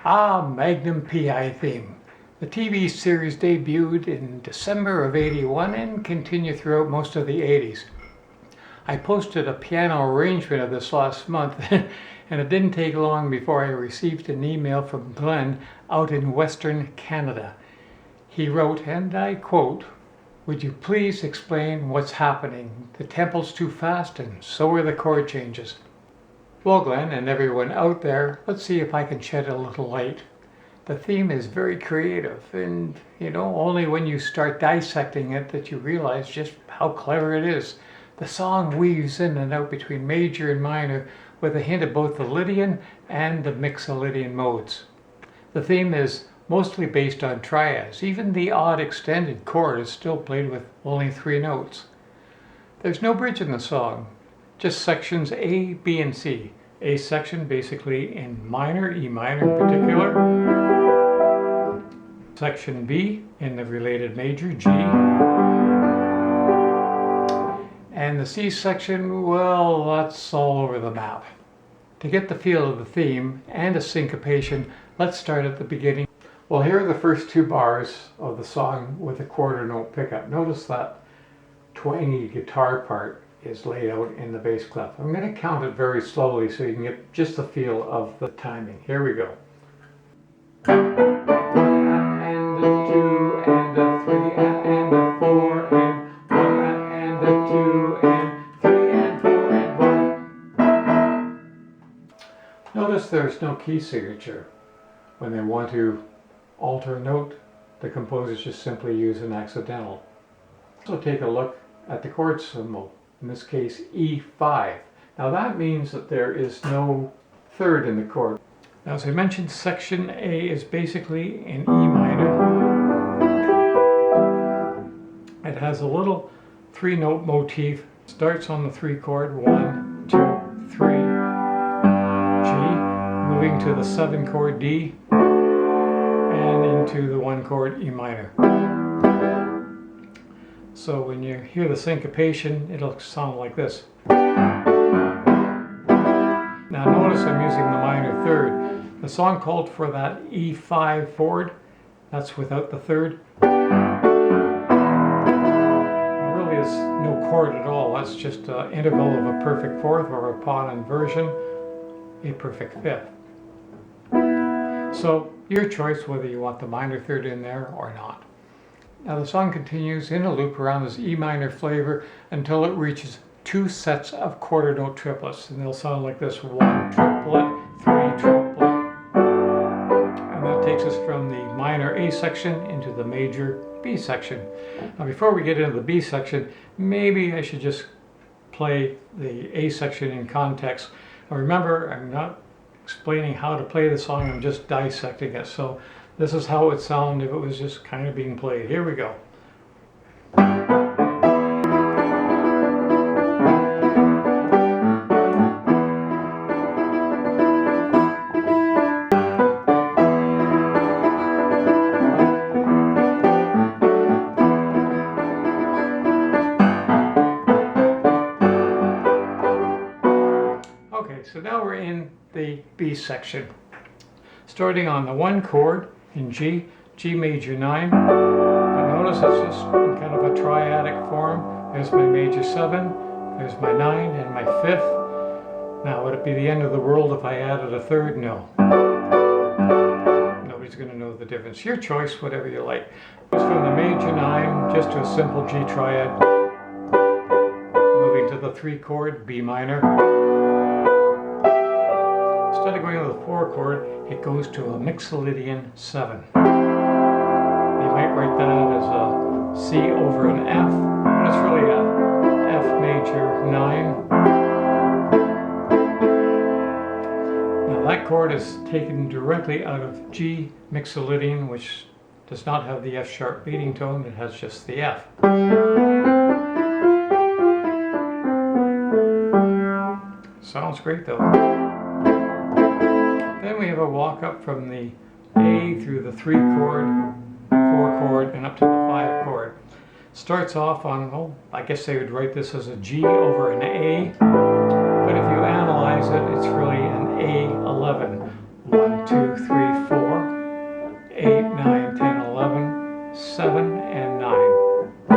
Magnum PI theme. The TV series debuted in December of '81 and continued throughout most of the '80s. I posted a piano arrangement of this last month and it didn't take long before I received an email from Glenn out in Western Canada. He wrote, and I quote, "Would you please explain what's happening? The tempo's too fast and so are the chord changes." Well, Glenn and everyone out there, let's see if I can shed a little light. The theme is very creative, and only when you start dissecting it that you realize just how clever it is. The song weaves in and out between major and minor with a hint of both the Lydian and the Mixolydian modes. The theme is mostly based on triads. Even the odd extended chord is still played with only 3 notes. There's no bridge in the song. Just sections A, B, and C. A section basically in minor, E minor in particular. Section B in the related major, G. And the C section, well, that's all over the map. To get the feel of the theme and a syncopation, let's start at the beginning. Well, here are the first 2 bars of the song with a quarter note pickup. Notice that twangy guitar part is laid out in the bass clef. I'm going to count it very slowly so you can get just the feel of the timing. Here we go. And a 2 and a 3 and a 4 and 1 and a 2 and 3 and 4 and 1. Notice there's no key signature. When they want to alter a note, the composers just simply use an accidental. So take a look at the chord symbol. In this case, E5. Now that means that there is no third in the chord. Now, as I mentioned, section A is basically in E minor. It has a little 3-note motif. Starts on the 3 chord, 1, 2, 3, G, moving to the 7 chord D, and into the 1 chord E minor. So when you hear the syncopation, it'll sound like this. Now notice I'm using the minor third. The song called for that E5 forward. That's without the third. There really is no chord at all. That's just an interval of a perfect fourth, or upon inversion, a perfect fifth. So your choice whether you want the minor third in there or not. Now the song continues in a loop around this E minor flavor until it reaches 2 sets of quarter note triplets, and they'll sound like this: 1 triplet, 3 triplet, and that takes us from the minor A section into the major B section. Now before we get into the B section, maybe I should just play the A section in context. Now remember, I'm not explaining how to play the song, I'm just dissecting it. So this is how it would sound if it was just kind of being played. Here we go. Okay, so now we're in the B section. Starting on the 1 chord in G, G major 9. But notice it's just in kind of a triadic form. There's my major 7, there's my 9, and my 5th. Now, would it be the end of the world if I added a third? No. Nobody's going to know the difference. Your choice, whatever you like. It's from the major 9 just to a simple G triad. Moving to the 3 chord, B minor. Instead of going to the 4 chord, it goes to a Mixolydian 7. You might write that as a C over an F, but it's really a F major 9. Now that chord is taken directly out of G Mixolydian, which does not have the F sharp leading tone, it has just the F. Sounds great though. Then we have a walk up from the A through the 3 chord, 4 chord, and up to the 5 chord. Starts off on, well, I guess they would write this as a G over an A, but if you analyze it, it's really an A11. 1, 2, 3, 4. 7, and 9. B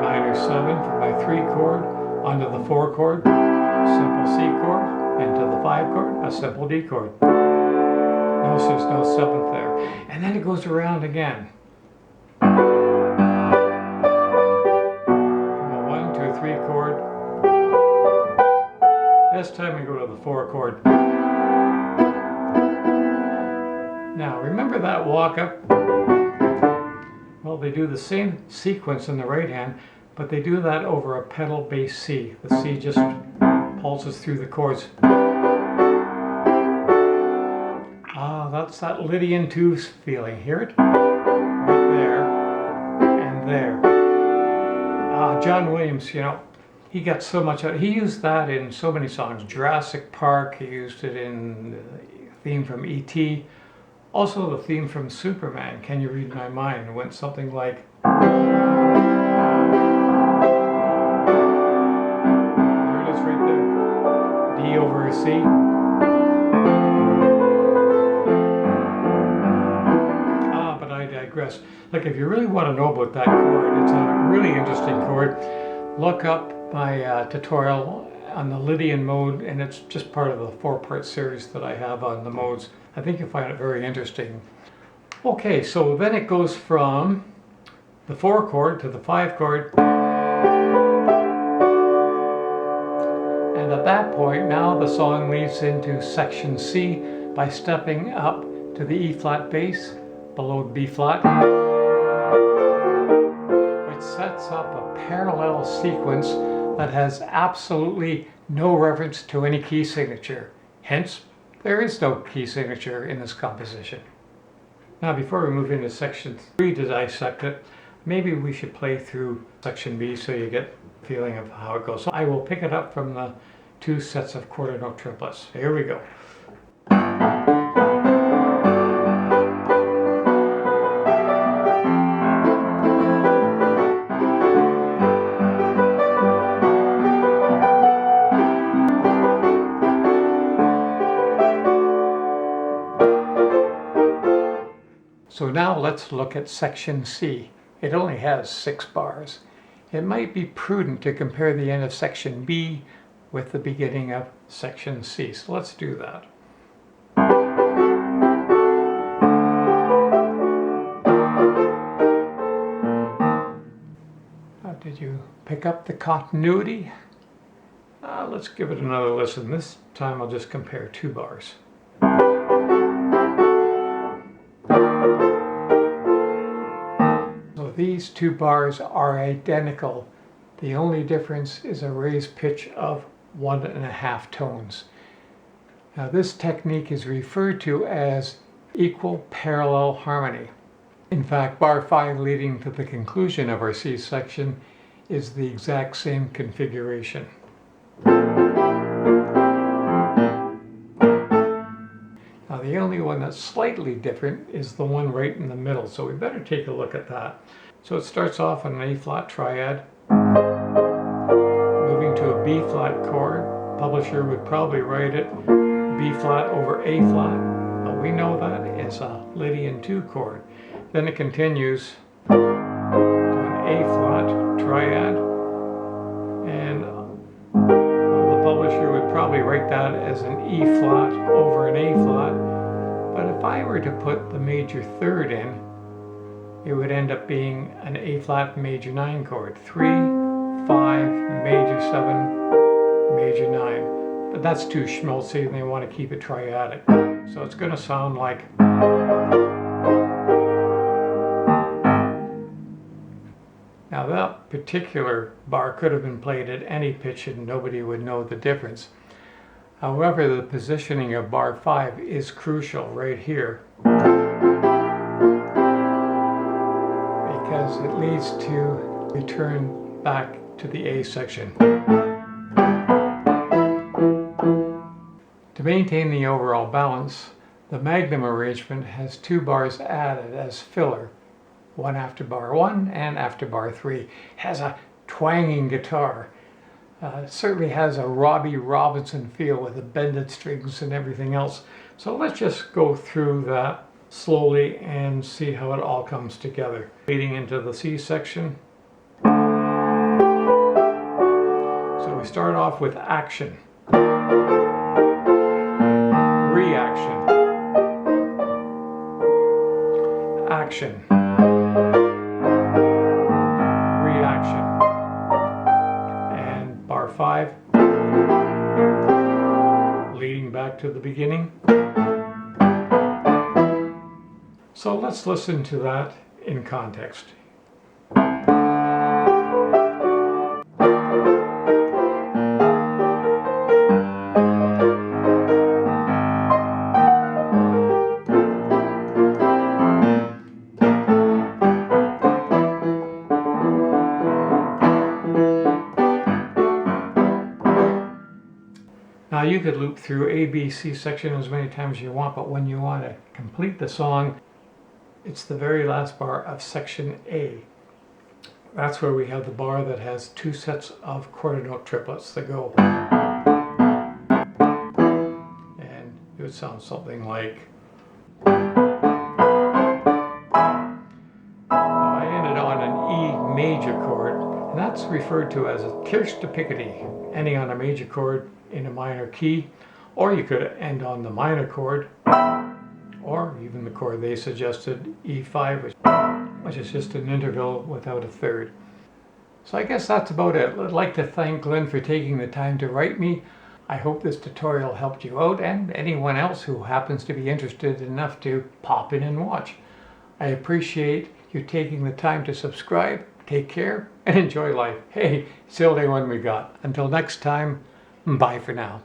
minor 7 for my 3 chord, onto the 4 chord, simple C chord, into the 5 chord, a simple D chord. Notice there's no 7th there. And then it goes around again. From a 1 to a 3 chord. This time we go to the 4 chord. Now remember that walk up? Well, they do the same sequence in the right hand, but they do that over a pedal bass C. The C just pulses through the chords. Ah, that's that Lydian 2 feeling. Hear it? Right there and there. Ah, John Williams, you know, he got so much out. He used that in so many songs. Jurassic Park, he used it in the theme from E.T. Also the theme from Superman, Can You Read My Mind? It went something like... There it is right there. D over a C. Ah, but I digress. Like, if you really want to know about that chord, it's a really interesting chord. Look up my tutorial on the Lydian mode, and it's just part of the 4-part series that I have on the modes. I think you'll find it very interesting. Okay, so then it goes from the 4 chord to the 5 chord. And at that point, now the song leads into section C by stepping up to the E flat bass below B flat, which sets up a parallel sequence that has absolutely no reference to any key signature. Hence, there is no key signature in this composition. Now, before we move into section 3 to dissect it, maybe we should play through section B so you get a feeling of how it goes. So I will pick it up from the 2 sets of quarter note triplets. Here we go. So now let's look at section C. It only has 6 bars. It might be prudent to compare the end of section B with the beginning of section C. So let's do that. Did you pick up the continuity? Let's give it another listen. This time I'll just compare 2 bars. So these 2 bars are identical. The only difference is a raised pitch of 1.5 tones. Now this technique is referred to as equal parallel harmony. In fact, bar 5 leading to the conclusion of our C section is the exact same configuration. Now the only one that's slightly different is the one right in the middle, so we better take a look at that. So it starts off on an A flat triad, moving to a B flat chord. Publisher would probably write it B flat over A flat, but we know that is a Lydian 2 chord. Then it continues to an A flat triad, and the publisher would probably write that as an E flat over an A flat. But if I were to put the major 3rd in, it would end up being an A flat major 9 chord. 3, 5, major 7, major 9. But that's too schmaltzy and they want to keep it triadic. So it's going to sound like... Now that particular bar could have been played at any pitch and nobody would know the difference. However, the positioning of bar 5 is crucial right here, because it leads to return back to the A section. To maintain the overall balance, the Magnum arrangement has 2 bars added as filler, one after bar 1 and after bar 3. It has a twanging guitar. It certainly has a Robbie Robinson feel with the bended strings and everything else. So let's just go through that slowly and see how it all comes together. Leading into the C section. So we start off with action, reaction, action, reaction, and bar 5, leading back to the beginning. So let's listen to that in context. Now you could loop through A, B, C section as many times as you want, but when you want to complete the song, it's the very last bar of section A. That's where we have the bar that has 2 sets of quarter note triplets that go. And it would sound something like... I ended on an E major chord, and that's referred to as a tierce de piquete, ending on a major chord in a minor key, or you could end on the minor chord, or even the chord they suggested, E5, which is just an interval without a third. So I guess that's about it. I'd like to thank Glenn for taking the time to write me. I hope this tutorial helped you out, and anyone else who happens to be interested enough to pop in and watch. I appreciate you taking the time to subscribe. Take care and enjoy life. Hey, it's the only one we got. Until next time, bye for now.